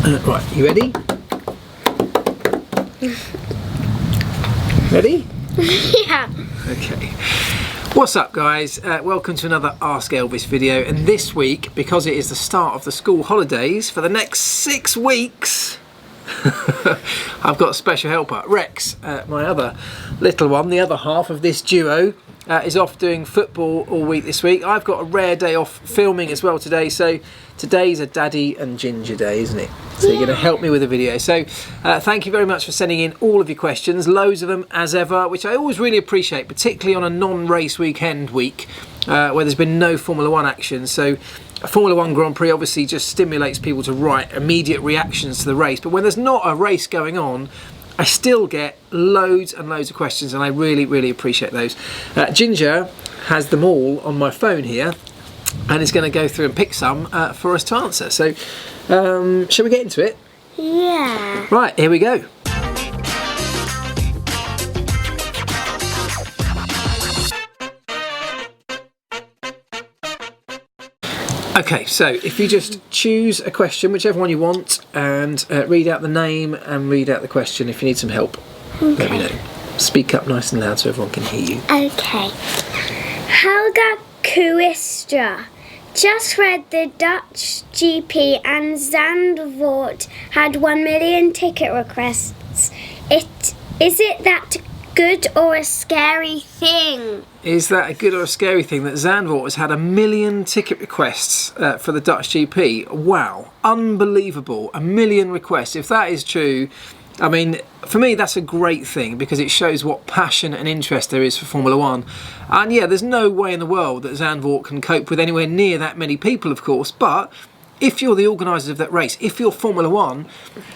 Right, you ready? Ready? Yeah. Okay. What's up, guys? Welcome to another Ask Elvis video, and this week, because it is the start of the school holidays for the next 6 weeks, I've got a special helper. Rex, my other little one, the other half of this duo, is off doing football all week this week. I've got a rare day off filming as well today, so today's a Daddy and Ginger day, isn't it? So you're going to help me with the video. So thank you very much for sending in all of your questions, loads of them as ever, which I always really appreciate, particularly on a non-race weekend week where there's been no Formula 1 action. So a Formula 1 Grand Prix obviously just stimulates people to write immediate reactions to the race, but when there's not a race going on, I still get loads and loads of questions, and I really, really appreciate those. Ginger has them all on my phone here, and is going to go through and pick some for us to answer. So, shall we get into it? Yeah. Right, here we go. Okay, so if you just choose a question, whichever one you want, and read out the name and read out the question. If you need some help, let me know. Speak up nice and loud so everyone can hear you. Okay. Helga Kuistra. Just read the DutchGP and Zandvoort had 1 million ticket requests. Is it that good or a scary thing? Is that a good or a scary thing that Zandvoort has had 1 million ticket requests for the DutchGP? Wow, unbelievable, 1 million requests. If that is true, I mean, for me that's a great thing, because it shows what passion and interest there is for Formula 1. And yeah, there's no way in the world that Zandvoort can cope with anywhere near that many people, of course, but if you're the organisers of that race, if you're Formula 1,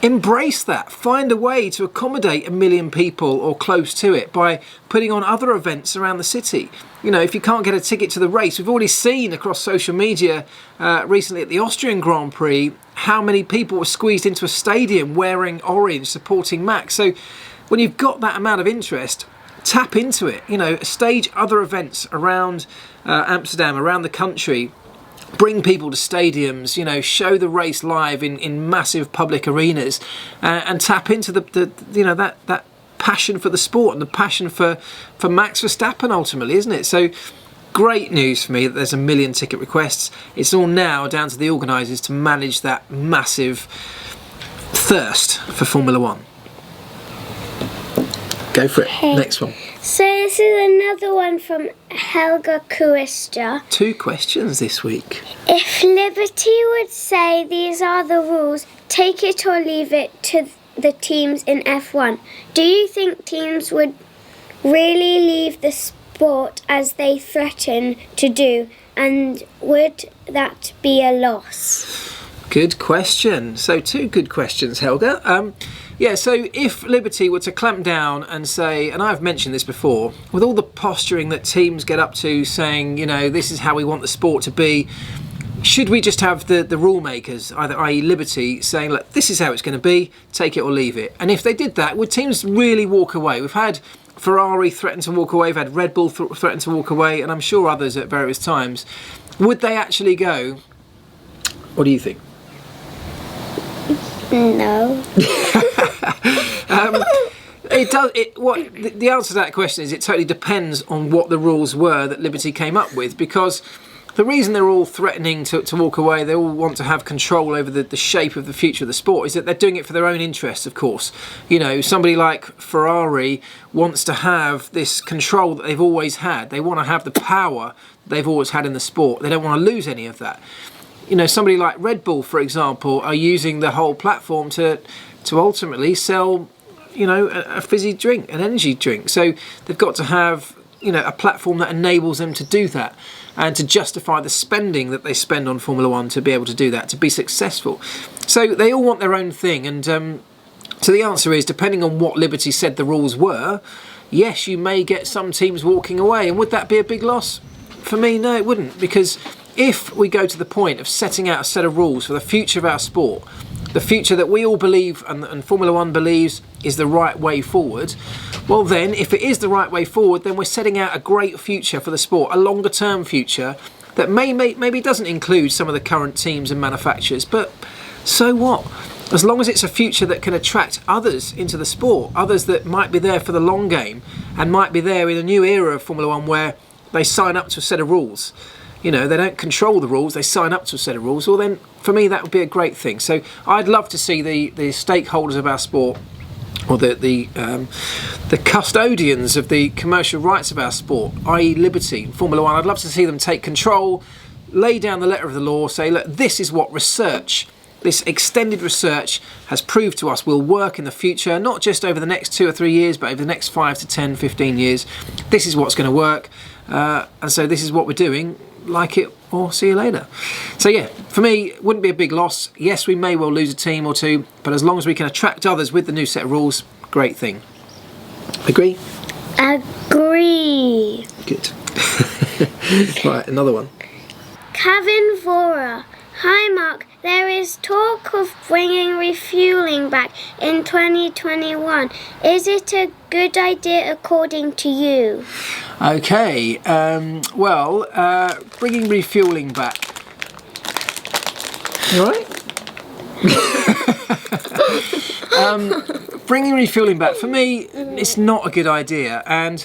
embrace that. Find a way to accommodate 1 million people or close to it by putting on other events around the city. You know, if you can't get a ticket to the race, we've already seen across social media recently at the Austrian Grand Prix how many people were squeezed into a stadium wearing orange, supporting Max. So when you've got that amount of interest, tap into it. You know, stage other events around Amsterdam, around the country. Bring people to stadiums, you know, show the race live in massive public arenas, and tap into the you know, that passion for the sport and the passion for Max Verstappen ultimately, isn't it? So great news for me that there's 1 million ticket requests. It's all now down to the organisers to manage that massive thirst for Formula 1. Go for it. Okay. Next one. So this is another one from Helga Kuistra. 2 questions this week. If Liberty would say these are the rules, take it or leave it to the teams in F1, do you think teams would really leave the sport as they threaten to do, and would that be a loss? Good question. So 2 good questions, Helga. Yeah, so if Liberty were to clamp down and say, and I've mentioned this before, with all the posturing that teams get up to saying, you know, this is how we want the sport to be, should we just have the rule makers, either i.e. Liberty, saying, look, this is how it's going to be, take it or leave it? And if they did that, would teams really walk away? We've had Ferrari threaten to walk away, we've had Red Bull threaten to walk away, and I'm sure others at various times. Would they actually go? What do you think? No. It does. The answer to that question is it totally depends on what the rules were that Liberty came up with, because the reason they're all threatening to walk away, they all want to have control over the shape of the future of the sport, is that they're doing it for their own interests, of course. You know, somebody like Ferrari wants to have this control that they've always had. They want to have the power they've always had in the sport. They don't want to lose any of that. You know, somebody like Red Bull, for example, are using the whole platform to ultimately sell, you know, a fizzy drink, an energy drink. So they've got to have, you know, a platform that enables them to do that and to justify the spending that they spend on Formula 1 to be able to do that, to be successful. So they all want their own thing. And so the answer is, depending on what Liberty said the rules were, yes, you may get some teams walking away. And would that be a big loss? For me, no, it wouldn't, because if we go to the point of setting out a set of rules for the future of our sport, the future that we all believe and Formula 1 believes is the right way forward, well then, if it is the right way forward, then we're setting out a great future for the sport, a longer term future that maybe doesn't include some of the current teams and manufacturers, but so what? as long as it's a future that can attract others into the sport, others that might be there for the long game and might be there in a new era of Formula One where they sign up to a set of rules. You know, they don't control the rules, they sign up to a set of rules. Well, then, for me, that would be a great thing. So I'd love to see the stakeholders of our sport, or the custodians of the commercial rights of our sport, i.e. Liberty, Formula One, I'd love to see them take control, lay down the letter of the law, say, look, this is what research, this extended research has proved to us will work in the future, not just over the next 2 or 3 years, but over the next 5 to 10, 15 years. This is what's going to work, and so this is what we're doing. Like it or see you later. So yeah, for me, it wouldn't be a big loss. Yes, we may well lose a team or two, but as long as we can attract others with the new set of rules, great thing. Agree? Agree. Good. Right, another one. Kevin Vora. Hi Mark, there is talk of bringing refueling back in 2021. Is it a good idea according to you? Okay, bringing refueling back. You all right? Bringing refueling back, for me, it's not a good idea. And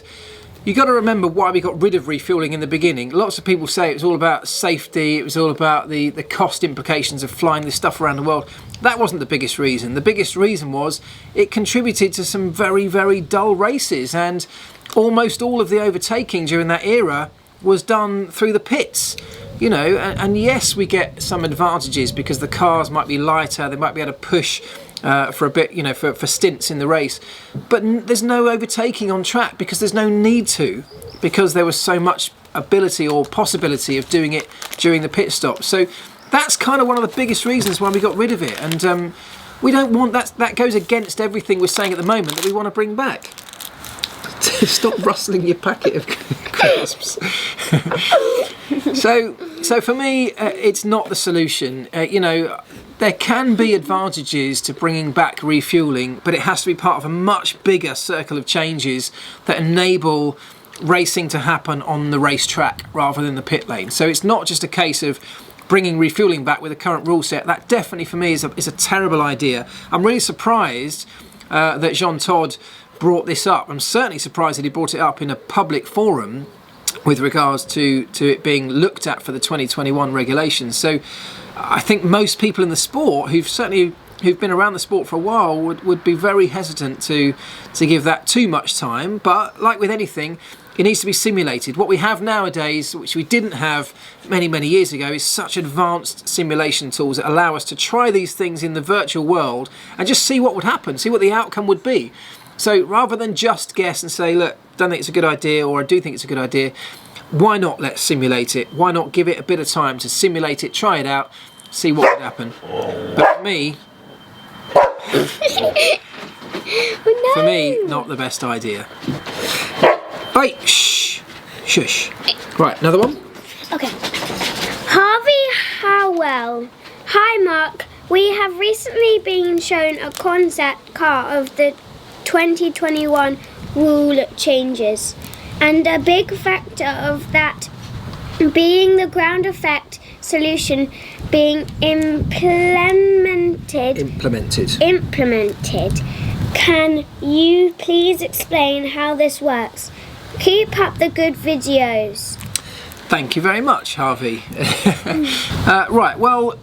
you got to remember why we got rid of refueling in the beginning. Lots of people say it was all about safety, it was all about the cost implications of flying this stuff around the world. That wasn't the biggest reason. The biggest reason was it contributed to some very, very dull races, and almost all of the overtaking during that era was done through the pits. You know, and yes, we get some advantages because the cars might be lighter, they might be able to push for a bit, you know, for stints in the race. But there's no overtaking on track because there's no need to, because there was so much ability or possibility of doing it during the pit stop. So that's kind of one of the biggest reasons why we got rid of it. And we don't want that. That goes against everything we're saying at the moment that we want to bring back. Stop rustling your packet of crisps. So for me, it's not the solution. You know, there can be advantages to bringing back refueling, but it has to be part of a much bigger circle of changes that enable racing to happen on the racetrack rather than the pit lane. So it's not just a case of bringing refueling back with the current rule set. That definitely for me is a terrible idea. I'm really surprised that Jean Todt brought this up. I'm certainly surprised that he brought it up in a public forum with regards to it being looked at for the 2021 regulations. So I think most people in the sport who've been around the sport for a while would be very hesitant to give that too much time. But like with anything, it needs to be simulated. What we have nowadays, which we didn't have many, many years ago, is such advanced simulation tools that allow us to try these things in the virtual world and just see what would happen, see what the outcome would be. So rather than just guess and say, look, don't think it's a good idea, or I do think it's a good idea, why not let's simulate it? Why not give it a bit of time to simulate it, try it out, see what would happen? But for me, not the best idea. Right, shush. Right, another one? Okay. Harvey Howell. Hi Mark, we have recently been shown a concept car of the 2021 rule changes, and a big factor of that being the ground effect solution being implemented. Can you please explain how this works? Keep up the good videos. Thank you very much, Harvey. Right, well,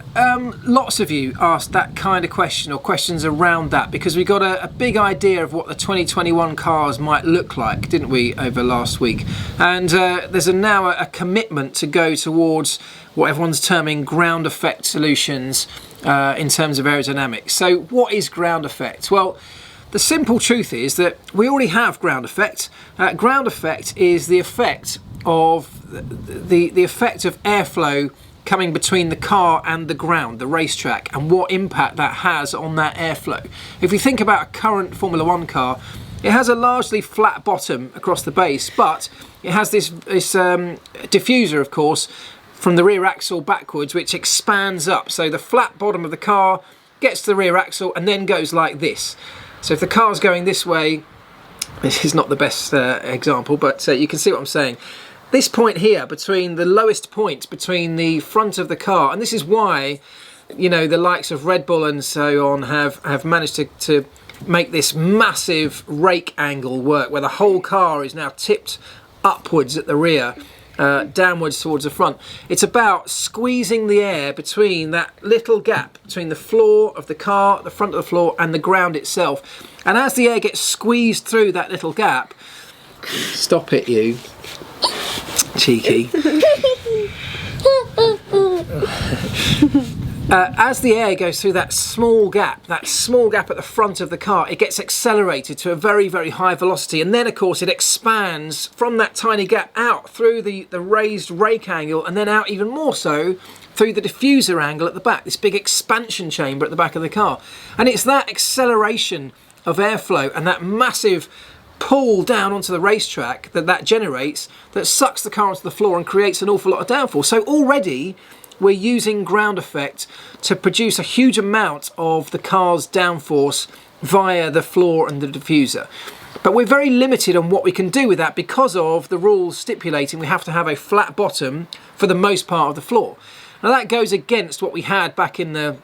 lots of you asked that kind of question or questions around that because we got a big idea of what the 2021 cars might look like, didn't we, over last week? And there's now a commitment to go towards what everyone's terming ground effect solutions in terms of aerodynamics. So what is ground effect? Well, the simple truth is that we already have ground effect. Ground effect is the effect of the effect of airflow coming between the car and the ground, the racetrack, and what impact that has on that airflow. If you think about a current Formula One car, it has a largely flat bottom across the base, but it has this diffuser, of course, from the rear axle backwards, which expands up. So the flat bottom of the car gets to the rear axle and then goes like this. So if the car's going this way, this is not the best example, but you can see what I'm saying. This point here, between the lowest point between the front of the car, and this is why you know, the likes of Red Bull and so on have managed to make this massive rake angle work, where the whole car is now tipped upwards at the rear, downwards towards the front. It's about squeezing the air between that little gap between the floor of the car, the front of the floor, and the ground itself. And as the air gets squeezed through that little gap, stop it, you cheeky. As the air goes through that small gap at the front of the car, it gets accelerated to a very, very high velocity, and then of course it expands from that tiny gap out through the raised rake angle, and then out even more so through the diffuser angle at the back, this big expansion chamber at the back of the car. And it's that acceleration of airflow and that massive pull down onto the racetrack that generates, that sucks the car onto the floor and creates an awful lot of downforce. So already we're using ground effect to produce a huge amount of the car's downforce via the floor and the diffuser. But we're very limited on what we can do with that because of the rules stipulating we have to have a flat bottom for the most part of the floor. Now that goes against what we had back in the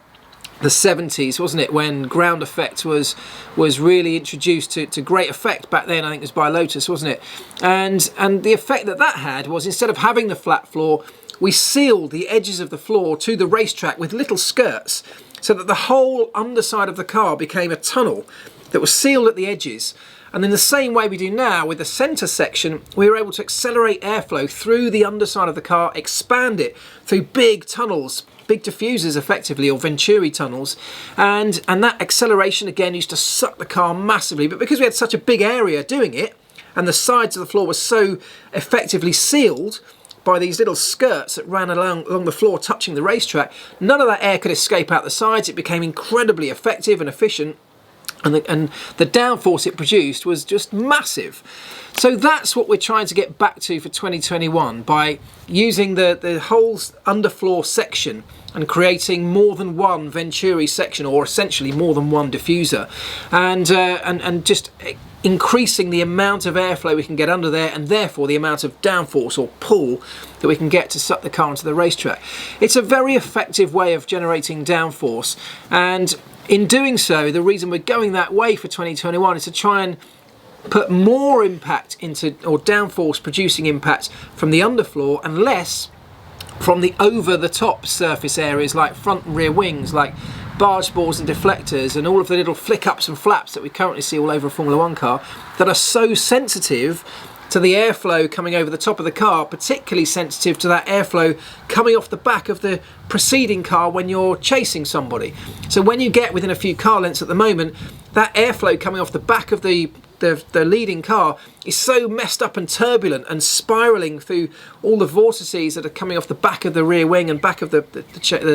70s, wasn't it, when ground effect was really introduced to great effect back then. I think it was by Lotus, wasn't it? And the effect that had was, instead of having the flat floor, we sealed the edges of the floor to the racetrack with little skirts, so that the whole underside of the car became a tunnel that was sealed at the edges. And in the same way we do now with the centre section, we were able to accelerate airflow through the underside of the car, expand it through big tunnels, big diffusers effectively, or Venturi tunnels, and that acceleration again used to suck the car massively. But because we had such a big area doing it, and the sides of the floor were so effectively sealed by these little skirts that ran along the floor touching the racetrack, none of that air could escape out the sides. It became incredibly effective and efficient, and the downforce it produced was just massive. So that's what we're trying to get back to for 2021 by using the whole underfloor section and creating more than one Venturi section, or essentially more than one diffuser, and just increasing the amount of airflow we can get under there, and therefore the amount of downforce or pull that we can get to suck the car onto the racetrack. It's a very effective way of generating downforce, and in doing so, the reason we're going that way for 2021 is to try and put more impact into, or downforce producing impact from the underfloor, and less from the over-the-top surface areas like front and rear wings, like barge boards and deflectors, and all of the little flick-ups and flaps that we currently see all over a Formula 1 car that are so sensitive to the airflow coming over the top of the car, particularly sensitive to that airflow coming off the back of the preceding car when you're chasing somebody. So when you get within a few car lengths at the moment, that airflow coming off the back of the leading car is so messed up and turbulent and spiraling through all the vortices that are coming off the back of the rear wing and back of the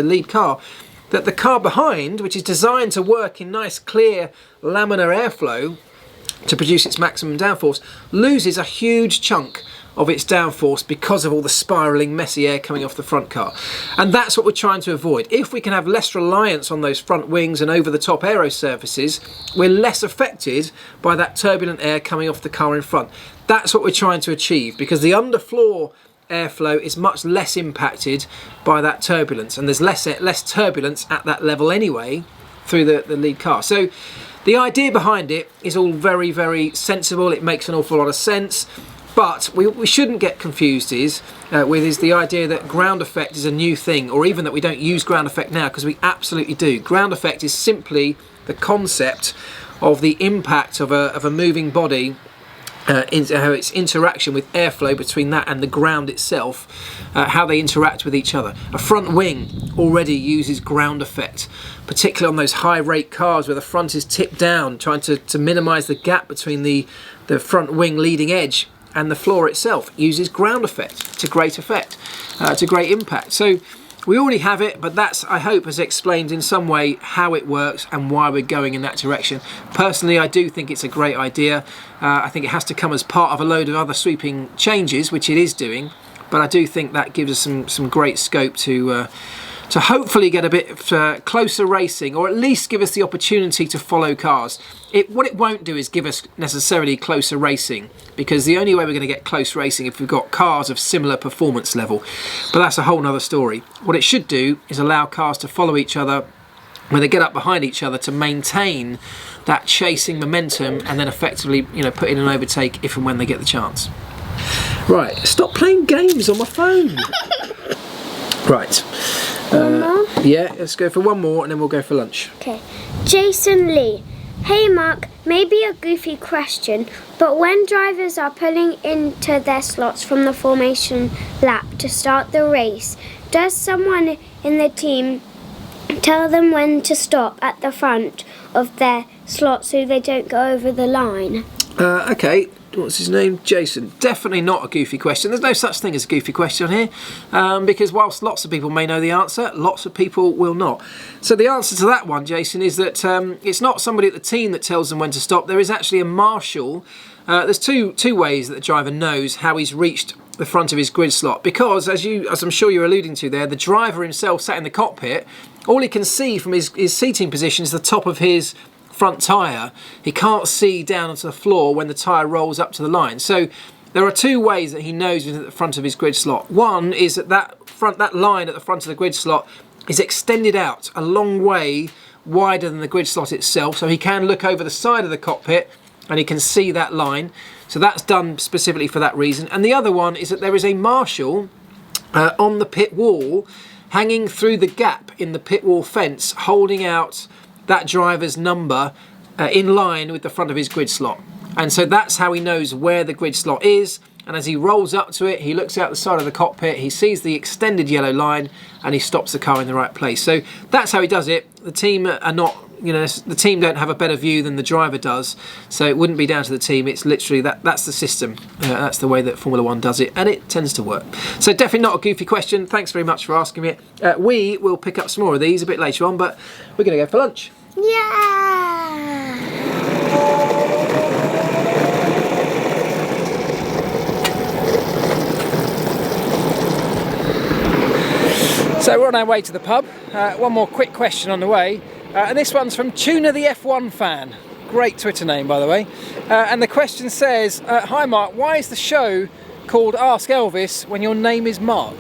lead car, that the car behind, which is designed to work in nice clear laminar airflow to produce its maximum downforce, loses a huge chunk of its downforce because of all the spiralling messy air coming off the front car. And that's what we're trying to avoid. If we can have less reliance on those front wings and over the top aero surfaces, we're less affected by that turbulent air coming off the car in front. That's what we're trying to achieve, because the underfloor airflow is much less impacted by that turbulence, and there's less turbulence at that level anyway through the lead car. So the idea behind it is all very, very sensible. It makes an awful lot of sense. But we shouldn't get confused with the idea that ground effect is a new thing, or even that we don't use ground effect now, because we absolutely do. Ground effect is simply the concept of the impact of a moving body, into how its interaction with airflow between that and the ground itself, how they interact with each other. A front wing already uses ground effect, particularly on those high rate cars where the front is tipped down, trying to minimise the gap between the front wing leading edge and the floor itself. Uses ground effect to great effect, to great impact. So we already have it, but that's, I hope, has explained in some way how it works and why we're going in that direction. Personally, I do think it's a great idea. I think it has to come as part of a load of other sweeping changes, which it is doing, but I do think that gives us some great scope to to hopefully get a bit closer racing, or at least give us the opportunity to follow cars. What it won't do is give us necessarily closer racing, because the only way we're going to get close racing if we've got cars of similar performance level. But that's a whole nother story. What it should do is allow cars to follow each other when they get up behind each other, to maintain that chasing momentum, and then effectively, put in an overtake if and when they get the chance. Right, stop playing games on my phone. Right. One more? Yeah, let's go for one more and then we'll go for lunch. Okay. Jason Lee. Hey Mark, maybe a goofy question, but when drivers are pulling into their slots from the formation lap to start the race, does someone in the team tell them when to stop at the front of their slot so they don't go over the line? Okay, what's his name? Jason. Definitely not a goofy question. There's no such thing as a goofy question here, because whilst lots of people may know the answer, lots of people will not. So the answer to that one, Jason, is that it's not somebody at the team that tells them when to stop. There is actually a marshal. There's two ways that the driver knows how he's reached the front of his grid slot, because as I'm sure you're alluding to there, the driver himself sat in the cockpit, all he can see from his seating position is the top of his front tyre. He can't see down onto the floor when the tyre rolls up to the line. So there are two ways that he knows he's at the front of his grid slot. One is that line at the front of the grid slot is extended out a long way wider than the grid slot itself, so he can look over the side of the cockpit and he can see that line. So that's done specifically for that reason. And the other one is that there is a marshal on the pit wall, hanging through the gap in the pit wall fence, holding out that driver's number in line with the front of his grid slot. And so that's how he knows where the grid slot is. And as he rolls up to it, he looks out the side of the cockpit, he sees the extended yellow line, and he stops the car in the right place. So that's how he does it. The team are not, the team don't have a better view than the driver does. So it wouldn't be down to the team. It's literally that's the system. That's the way that Formula One does it, and it tends to work. So definitely not a goofy question. Thanks very much for asking me it. We will pick up some more of these a bit later on, but we're going to go for lunch. Yeah! So we're on our way to the pub. One more quick question on the way, and this one's from Tuna the F1 fan. Great Twitter name, by the way. And the question says, hi Mark, why is the show called Ask Elvis when your name is Mark?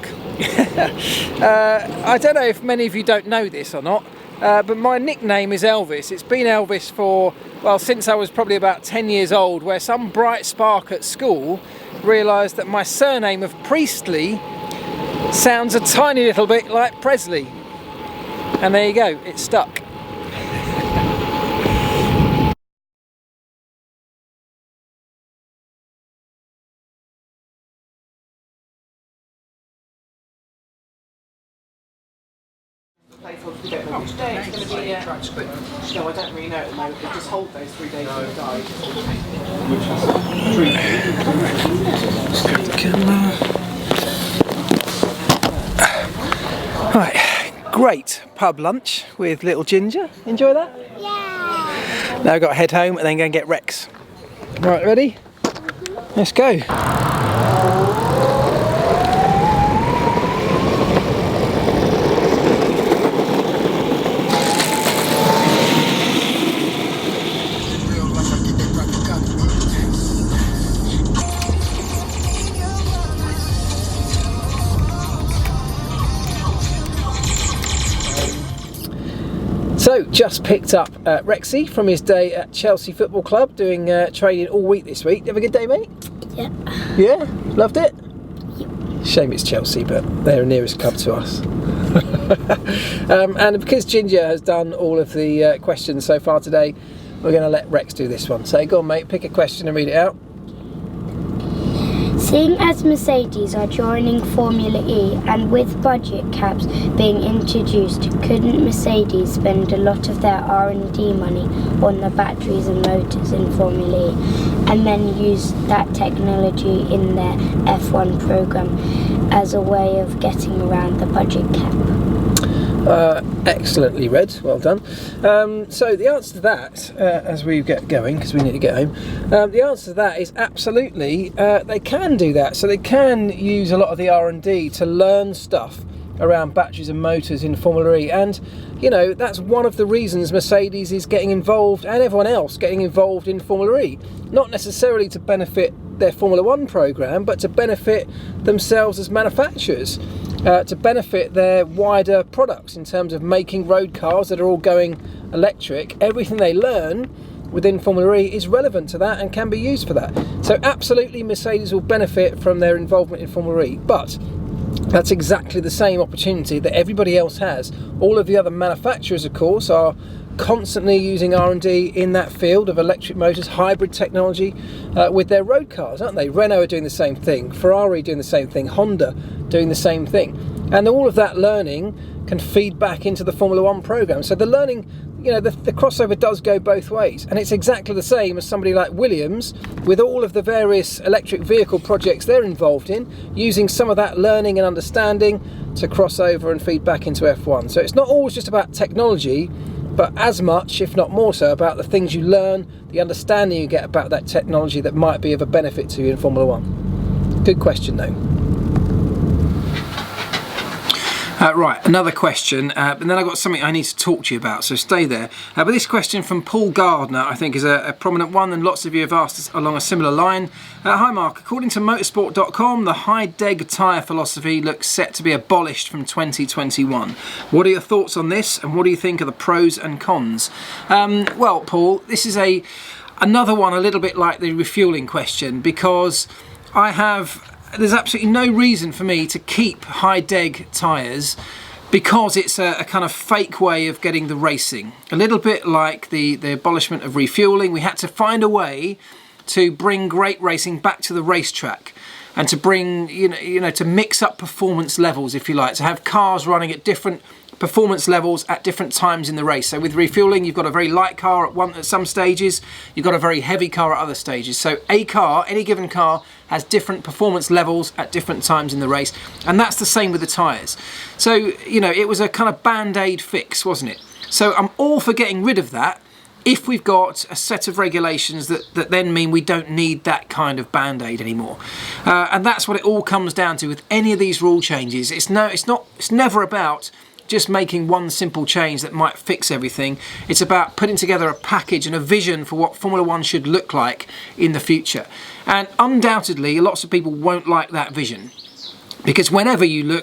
I don't know if many of you don't know this or not, but my nickname is Elvis. It's been Elvis for, well, since I was probably about 10 years old, where some bright spark at school realised that my surname of Priestley sounds a tiny little bit like Presley. And there you go, it stuck. We don't know which day it's going to be yet. No, I don't really know at the moment. They just hold those 3 days in the dive. Right, great pub lunch with little Ginger. Enjoy that? Yeah! Now we've got to head home and then go and get Rex. Right, ready? Let's go. So, just picked up Rexy from his day at Chelsea Football Club, doing training all week this week. Have a good day, mate? Yeah. Yeah? Loved it? Yeah. Shame it's Chelsea, but they're nearest club to us. And because Ginger has done all of the questions so far today, we're going to let Rex do this one. So, go on, mate, pick a question and read it out. Seeing as Mercedes are joining Formula E and with budget caps being introduced, couldn't Mercedes spend a lot of their R&D money on the batteries and motors in Formula E and then use that technology in their F1 program as a way of getting around the budget cap? Excellently read, well done. So the answer to that, as we get going, because we need to get home, the answer to that is absolutely, they can do that. So they can use a lot of the R&D to learn stuff around batteries and motors in Formula E, and you know, that's one of the reasons Mercedes is getting involved, and everyone else getting involved in Formula E. Not necessarily to benefit their Formula 1 programme, but to benefit themselves as manufacturers, to benefit their wider products in terms of making road cars that are all going electric. Everything they learn within Formula E is relevant to that and can be used for that. So absolutely Mercedes will benefit from their involvement in Formula E, but that's exactly the same opportunity that everybody else has. All of the other manufacturers, of course, are constantly using R&D in that field of electric motors, hybrid technology with their road cars, aren't they? Renault are doing the same thing, Ferrari doing the same thing, Honda doing the same thing. And all of that learning can feed back into the Formula 1 programme. So the learning, you know, the crossover does go both ways, and it's exactly the same as somebody like Williams with all of the various electric vehicle projects they're involved in, using some of that learning and understanding to cross over and feed back into F1. So it's not always just about technology, but as much, if not more so, about the things you learn, the understanding you get about that technology that might be of a benefit to you in Formula 1. Good question though. Right, another question, and then I've got something I need to talk to you about, so stay there. But this question from Paul Gardner, I think, is a prominent one, and lots of you have asked us along a similar line. Hi Mark, according to motorsport.com, the high deg tyre philosophy looks set to be abolished from 2021. What are your thoughts on this, and what do you think are the pros and cons? Well, Paul, this is another one a little bit like the refueling question, because there's absolutely no reason for me to keep high deg tyres, because it's a kind of fake way of getting the racing. A little bit like the abolishment of refueling. We had to find a way to bring great racing back to the racetrack, and to bring, you know, to mix up performance levels, if you like, to have cars running at different performance levels at different times in the race. So with refueling, you've got a very light car at some stages, you've got a very heavy car at other stages. So a car, any given car, has different performance levels at different times in the race, and that's the same with the tyres. So, you know, it was a kind of band-aid fix, wasn't it? So I'm all for getting rid of that if we've got a set of regulations that then mean we don't need that kind of band-aid anymore. And that's what it all comes down to with any of these rule changes. It's never about just making one simple change that might fix everything. It's about putting together a package and a vision for what Formula 1 should look like in the future. And undoubtedly, lots of people won't like that vision, because whenever you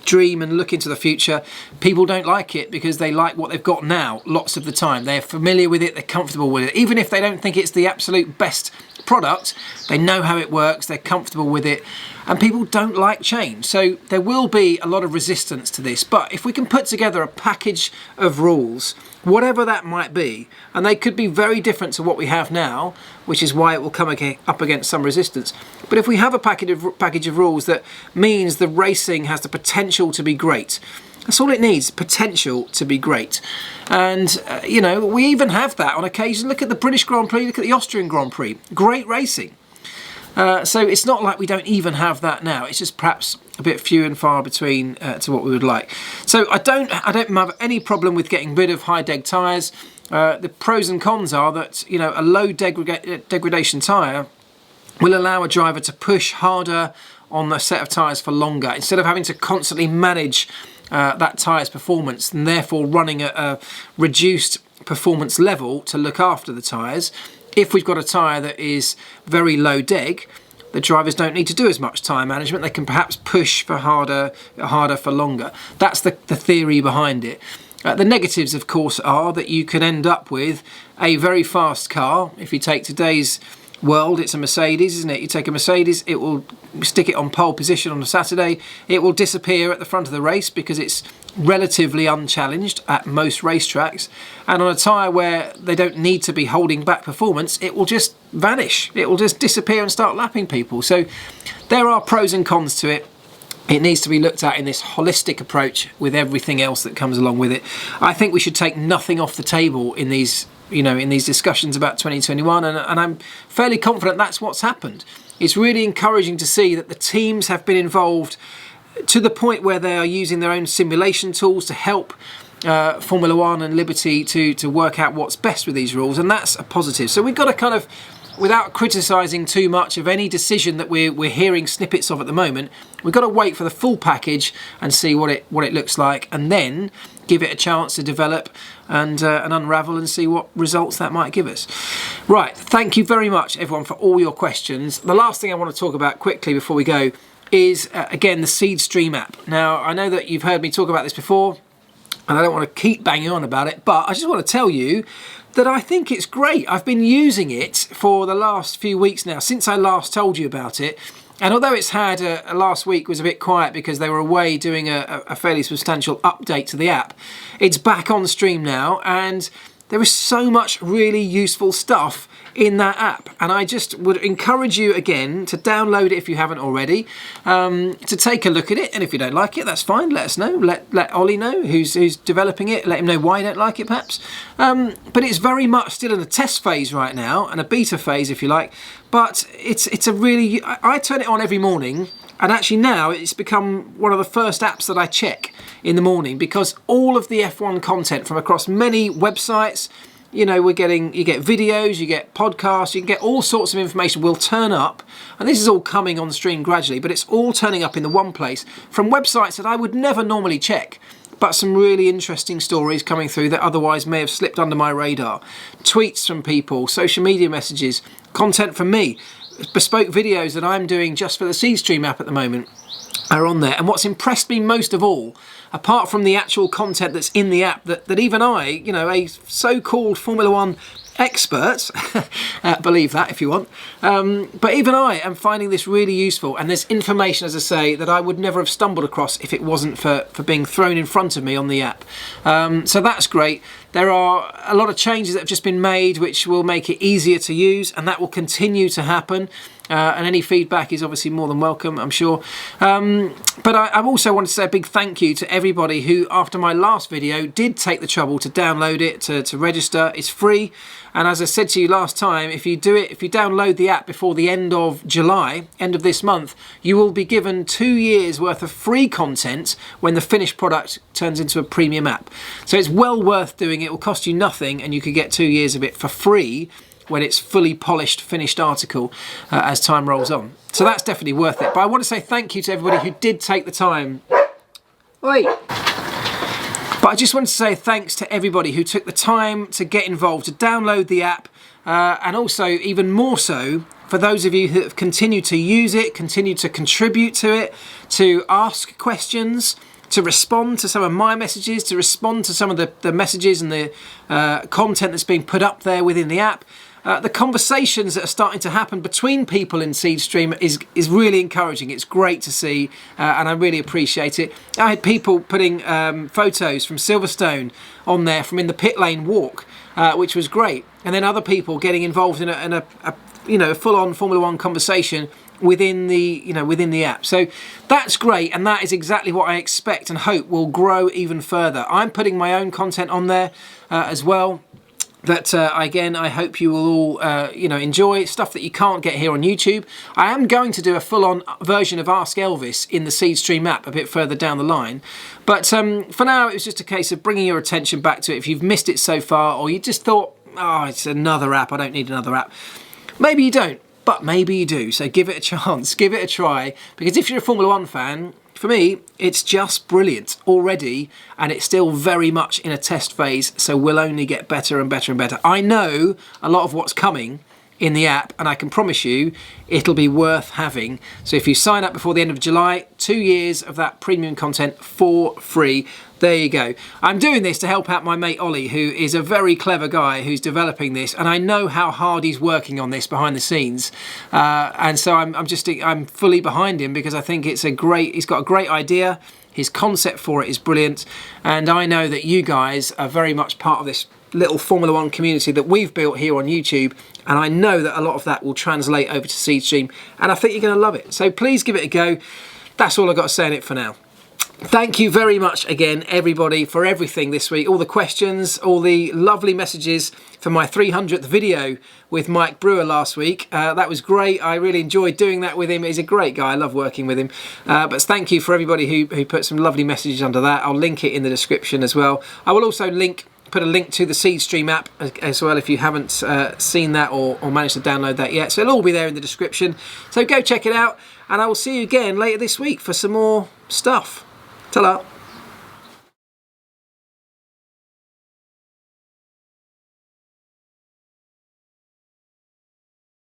dream and look into the future, people don't like it because they like what they've got now lots of the time. They're familiar with it, they're comfortable with it. Even if they don't think it's the absolute best product, they know how it works, they're comfortable with it, and people don't like change. So there will be a lot of resistance to this, but if we can put together a package of rules, whatever that might be, and they could be very different to what we have now, which is why it will come up against some resistance. But if we have a package of rules that means the racing has the potential to be great, that's all it needs, potential to be great. And, you know, we even have that on occasion. Look at the British Grand Prix, look at the Austrian Grand Prix. Great racing. So it's not like we don't even have that now. It's just perhaps a bit few and far between to what we would like. So I don't have any problem with getting rid of high deg tyres. The pros and cons are that, you know, a low degradation tyre will allow a driver to push harder on the set of tyres for longer, instead of having to constantly manage that tyre's performance, and therefore running at a reduced performance level to look after the tyres. If we've got a tyre that is very low deg, the drivers don't need to do as much tyre management. They can perhaps push for harder for longer. That's the theory behind it. The negatives, of course, are that you can end up with a very fast car. If you take today's world, it's a Mercedes, isn't it? You take a Mercedes, it will stick it on pole position on a Saturday, it will disappear at the front of the race because it's relatively unchallenged at most racetracks, and on a tyre where they don't need to be holding back performance, it will just vanish, it will just disappear and start lapping people. So there are pros and cons to it. It needs to be looked at in this holistic approach with everything else that comes along with it. I think we should take nothing off the table in these, you know, in these discussions about 2021, and I'm fairly confident that's what's happened. It's really encouraging to see that the teams have been involved to the point where they are using their own simulation tools to help Formula 1 and Liberty to work out what's best with these rules, and that's a positive. So we've got to kind of without criticising too much of any decision that we're hearing snippets of at the moment, we've got to wait for the full package and see what it looks like, and then give it a chance to develop and unravel and see what results that might give us. Right, thank you very much everyone for all your questions. The last thing I want to talk about quickly before we go is again the SeedStream app. Now I know that you've heard me talk about this before, and I don't want to keep banging on about it, but I just want to tell you that I think it's great. I've been using it for the last few weeks now, since I last told you about it. And although it's had last week was a bit quiet because they were away doing a fairly substantial update to the app, it's back on stream now, and there is so much really useful stuff in that app, and I just would encourage you again to download it if you haven't already, to take a look at it, and if you don't like it, that's fine, let us know, let Ollie know who's developing it, let him know why you don't like it perhaps, but it's very much still in a test phase right now, and a beta phase if you like, but it's a really, I turn it on every morning, and actually now it's become one of the first apps that I check in the morning, because all of the F1 content from across many websites, you know, you get videos, you get podcasts, you can get all sorts of information will turn up, and this is all coming on stream gradually, but it's all turning up in the one place from websites that I would never normally check, but some really interesting stories coming through that otherwise may have slipped under my radar. Tweets from people, social media messages, content from me, bespoke videos that I'm doing just for the SeedStream app at the moment are on there. And what's impressed me most of all, apart from the actual content that's in the app, that even I, you know, a so-called Formula One expert, believe that if you want, but even I am finding this really useful, and there's information, as I say, that I would never have stumbled across if it wasn't for being thrown in front of me on the app. So that's great. There are a lot of changes that have just been made which will make it easier to use, and that will continue to happen. And any feedback is obviously more than welcome, I'm sure. But I also want to say a big thank you to everybody who, after my last video, did take the trouble to download it, to register. It's free. And as I said to you last time, if you download the app before the end of July, end of this month, you will be given 2 years worth of free content when the finished product turns into a premium app. So it's well worth doing. It will cost you nothing, and you could get 2 years of it for free when it's fully polished, finished article as time rolls on. So that's definitely worth it. But I want to say thank you to everybody who did take the time. Wait. But I just want to say thanks to everybody who took the time to get involved, to download the app, and also even more so for those of you who have continued to use it, continued to contribute to it, to ask questions, to respond to some of my messages, to respond to some of the messages and the content that's being put up there within the app. The conversations that are starting to happen between people in SeedStream is really encouraging. It's great to see, and I really appreciate it. I had people putting photos from Silverstone on there from in the pit lane walk, which was great, and then other people getting involved in a full-on Formula One conversation within the app. So that's great, and that is exactly what I expect and hope will grow even further. I'm putting my own content on there as well, that again I hope you will all enjoy, stuff that you can't get here on YouTube. I am going to do a full-on version of Ask Elvis in the SeedStream app a bit further down the line, but for now it was just a case of bringing your attention back to it. If you've missed it so far, or you just thought, oh, it's another app, I don't need another app, maybe you don't, but maybe you do, so give it a chance, give it a try, because if you're a Formula One fan, for me, it's just brilliant already, and it's still very much in a test phase, so we'll only get better and better and better. I know a lot of what's coming in the app, and I can promise you it'll be worth having. So if you sign up before the end of July, 2 years of that premium content for free. There you go. I'm doing this to help out my mate Ollie, who is a very clever guy who's developing this, and I know how hard he's working on this behind the scenes, and so I'm fully behind him, because I think he's got a great idea. His concept for it is brilliant, and I know that you guys are very much part of this little Formula One community that we've built here on YouTube, and I know that a lot of that will translate over to SeedStream, and I think you're going to love it. So please give it a go. That's all I've got to say on it for now. Thank you very much again, everybody, for everything this week. All the questions, all the lovely messages for my 300th video with Mike Brewer last week. That was great. I really enjoyed doing that with him. He's a great guy. I love working with him. But thank you for everybody who put some lovely messages under that. I'll link it in the description as well. I will also link put a link to the Seedstream app as well if you haven't seen that or managed to download that yet. So it'll all be there in the description. So go check it out, and I will see you again later this week for some more stuff. Ta-da!